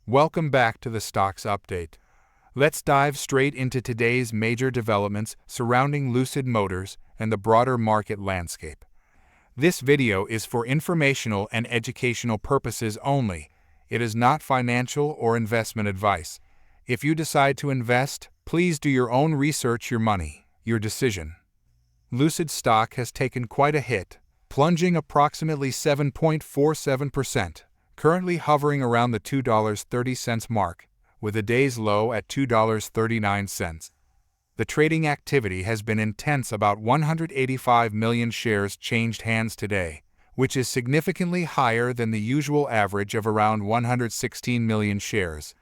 Welcome back to the Stocks Update. Let's dive straight into today's major developments surrounding Lucid Motors and the broader market landscape. This video is for informational and educational purposes only. It is not financial or investment advice. If you decide to invest, please do your own research. Your decision. Lucid stock has taken quite a hit, plunging approximately 7.47%. Currently hovering around the $2.30 mark, with a day's low at $2.39. The trading activity has been intense. About 185 million shares changed hands today, which is significantly higher than the usual average of around 116 million shares.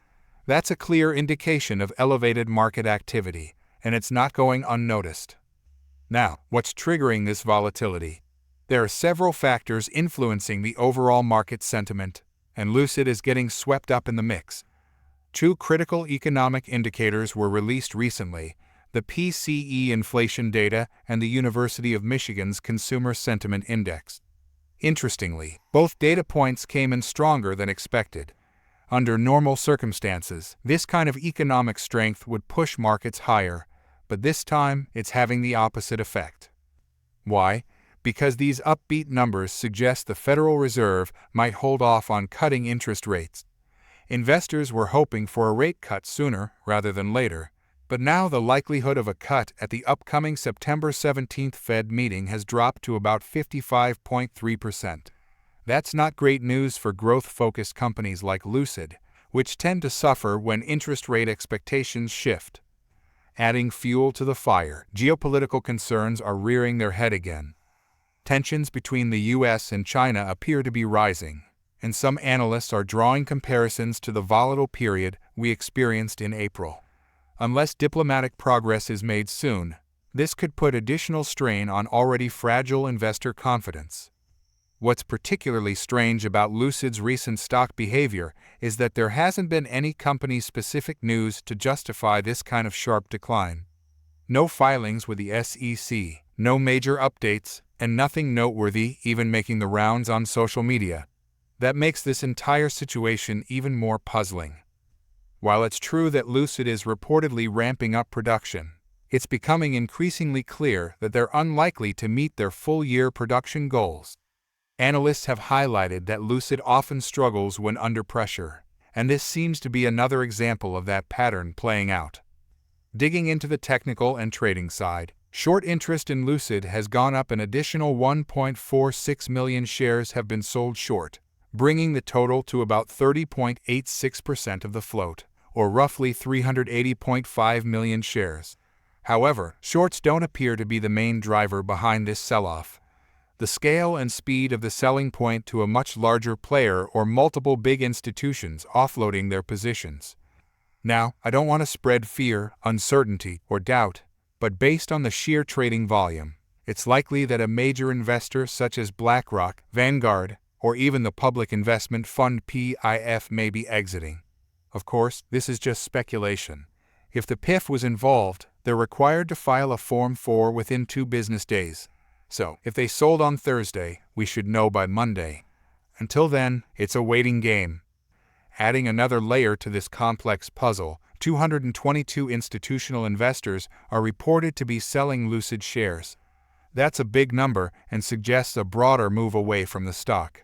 That's a clear indication of elevated market activity, and it's not going unnoticed. Now, what's triggering this volatility? There are several factors influencing the overall market sentiment, and Lucid is getting swept up in the mix. Two critical economic indicators were released recently: the PCE inflation data and the University of Michigan's Consumer Sentiment Index. Interestingly, both data points came in stronger than expected. Under normal circumstances, this kind of economic strength would push markets higher, but this time it's having the opposite effect. Why? Because these upbeat numbers suggest the Federal Reserve might hold off on cutting interest rates. Investors were hoping for a rate cut sooner rather than later, but now the likelihood of a cut at the upcoming September 17th Fed meeting has dropped to about 55.3%. That's not great news for growth-focused companies like Lucid, which tend to suffer when interest rate expectations shift. Adding fuel to the fire, geopolitical concerns are rearing their head again. Tensions between the U.S. and China appear to be rising, and some analysts are drawing comparisons to the volatile period we experienced in April. Unless diplomatic progress is made soon, this could put additional strain on already fragile investor confidence. What's particularly strange about Lucid's recent stock behavior is that there hasn't been any company-specific news to justify this kind of sharp decline. No filings with the SEC, no major updates, and nothing noteworthy even making the rounds on social media. That makes this entire situation even more puzzling. While it's true that Lucid is reportedly ramping up production, it's becoming increasingly clear that they're unlikely to meet their full-year production goals. Analysts have highlighted that Lucid often struggles when under pressure, and this seems to be another example of that pattern playing out. Digging into the technical and trading side, short interest in Lucid has gone up. An additional 1.46 million shares have been sold short, bringing the total to about 30.86% of the float, or roughly 380.5 million shares. However, shorts don't appear to be the main driver behind this sell-off. The scale and speed of the selling point to a much larger player or multiple big institutions offloading their positions. Now, I don't want to spread fear, uncertainty, or doubt, but based on the sheer trading volume, it's likely that a major investor such as BlackRock, Vanguard, or even the Public Investment Fund PIF may be exiting. Of course, this is just speculation. If the PIF was involved, they're required to file a Form 4 within 2 business days. So, if they sold on Thursday, we should know by Monday. Until then, it's a waiting game. Adding another layer to this complex puzzle, 222 institutional investors are reported to be selling Lucid shares. That's a big number and suggests a broader move away from the stock.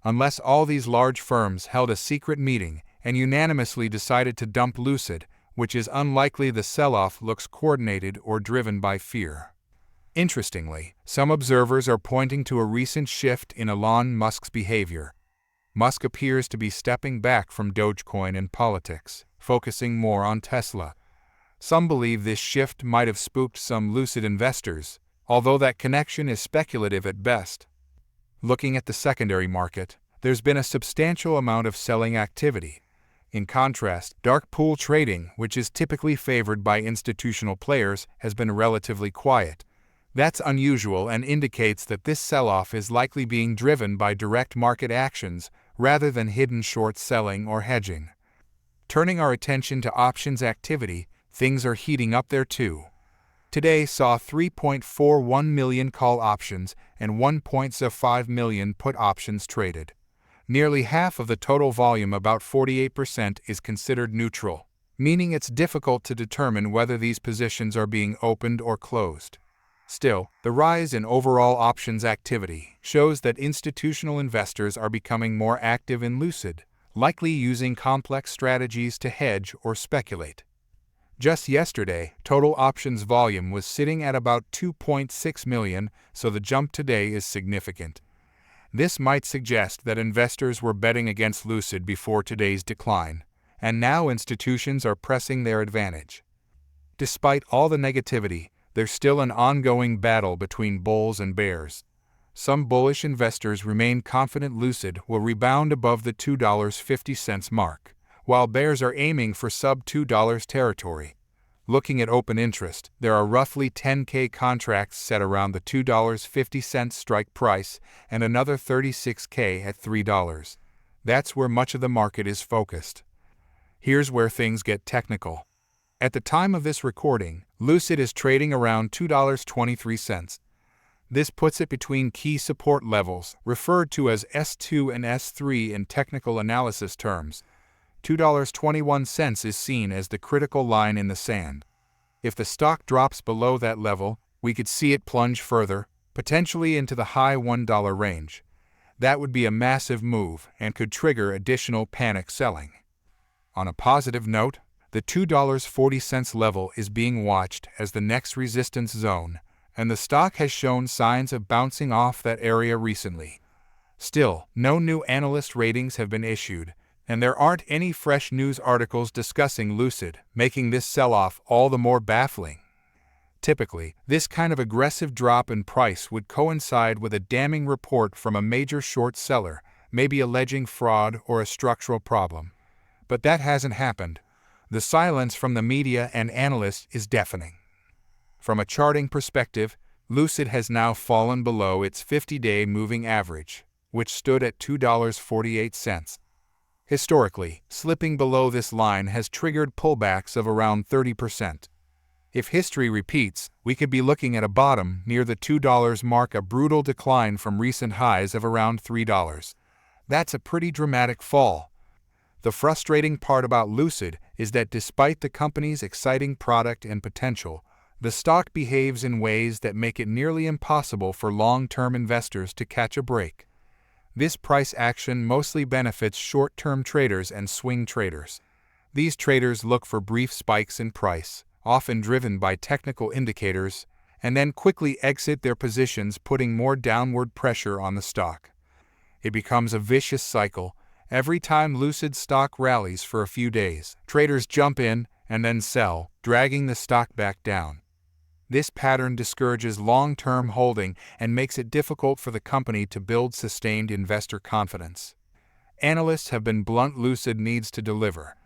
Unless all these large firms held a secret meeting and unanimously decided to dump Lucid, which is unlikely, the sell-off looks coordinated or driven by fear. Interestingly, some observers are pointing to a recent shift in Elon Musk's behavior. Musk appears to be stepping back from Dogecoin and politics, focusing more on Tesla. Some believe this shift might have spooked some Lucid investors, although that connection is speculative at best. Looking at the secondary market, there's been a substantial amount of selling activity. In contrast, dark pool trading, which is typically favored by institutional players, has been relatively quiet. That's unusual and indicates that this sell-off is likely being driven by direct market actions rather than hidden short selling or hedging. Turning our attention to options activity, things are heating up there too. Today saw 3.41 million call options and 1.05 million put options traded. Nearly half of the total volume, about 48%, is considered neutral, meaning it's difficult to determine whether these positions are being opened or closed. Still, the rise in overall options activity shows that institutional investors are becoming more active in Lucid, likely using complex strategies to hedge or speculate. Just yesterday, total options volume was sitting at about 2.6 million, so the jump today is significant. This might suggest that investors were betting against Lucid before today's decline, and now institutions are pressing their advantage. Despite all the negativity, there's still an ongoing battle between bulls and bears. Some bullish investors remain confident Lucid will rebound above the $2.50 mark, while bears are aiming for sub-$2 territory. Looking at open interest, there are roughly 10K contracts set around the $2.50 strike price and another 36K at $3. That's where much of the market is focused. Here's where things get technical. At the time of this recording, Lucid is trading around $2.23. This puts it between key support levels, referred to as S2 and S3 in technical analysis terms. $2.21 is seen as the critical line in the sand. If the stock drops below that level, we could see it plunge further, potentially into the high $1 range. That would be a massive move and could trigger additional panic selling. On a positive note, the $2.40 level is being watched as the next resistance zone, and the stock has shown signs of bouncing off that area recently. Still, no new analyst ratings have been issued, and there aren't any fresh news articles discussing Lucid, making this sell-off all the more baffling. Typically, this kind of aggressive drop in price would coincide with a damning report from a major short seller, maybe alleging fraud or a structural problem. But that hasn't happened. The silence from the media and analysts is deafening. From a charting perspective, Lucid has now fallen below its 50-day moving average, which stood at $2.48. Historically, slipping below this line has triggered pullbacks of around 30%. If history repeats, we could be looking at a bottom near the $2 mark, a brutal decline from recent highs of around $3. That's a pretty dramatic fall. The frustrating part about Lucid is that despite the company's exciting product and potential, the stock behaves in ways that make it nearly impossible for long-term investors to catch a break. This price action mostly benefits short-term traders and swing traders. These traders look for brief spikes in price, often driven by technical indicators, and then quickly exit their positions, putting more downward pressure on the stock. It becomes a vicious cycle. Every time Lucid stock rallies for a few days, traders jump in and then sell, dragging the stock back down. This pattern discourages long-term holding and makes it difficult for the company to build sustained investor confidence. Analysts have been blunt: Lucid needs to deliver.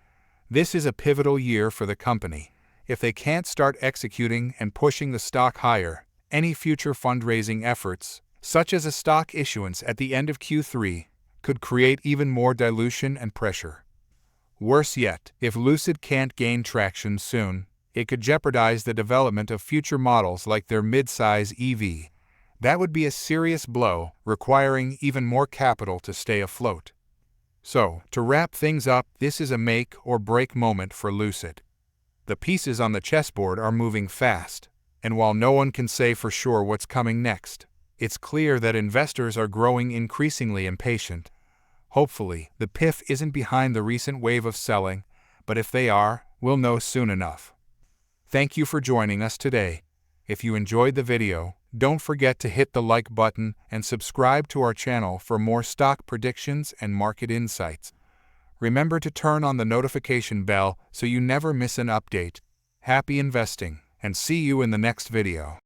This is a pivotal year for the company. If they can't start executing and pushing the stock higher, any future fundraising efforts, such as a stock issuance at the end of Q3, could create even more dilution and pressure. Worse yet, if Lucid can't gain traction soon, it could jeopardize the development of future models like their mid-size EV. That would be a serious blow, requiring even more capital to stay afloat. So, to wrap things up, this is a make or break moment for Lucid. The pieces on the chessboard are moving fast, and while no one can say for sure what's coming next, it's clear that investors are growing increasingly impatient. Hopefully, the PIF isn't behind the recent wave of selling, but if they are, we'll know soon enough. Thank you for joining us today. If you enjoyed the video, don't forget to hit the like button and subscribe to our channel for more stock predictions and market insights. Remember to turn on the notification bell so you never miss an update. Happy investing, and see you in the next video.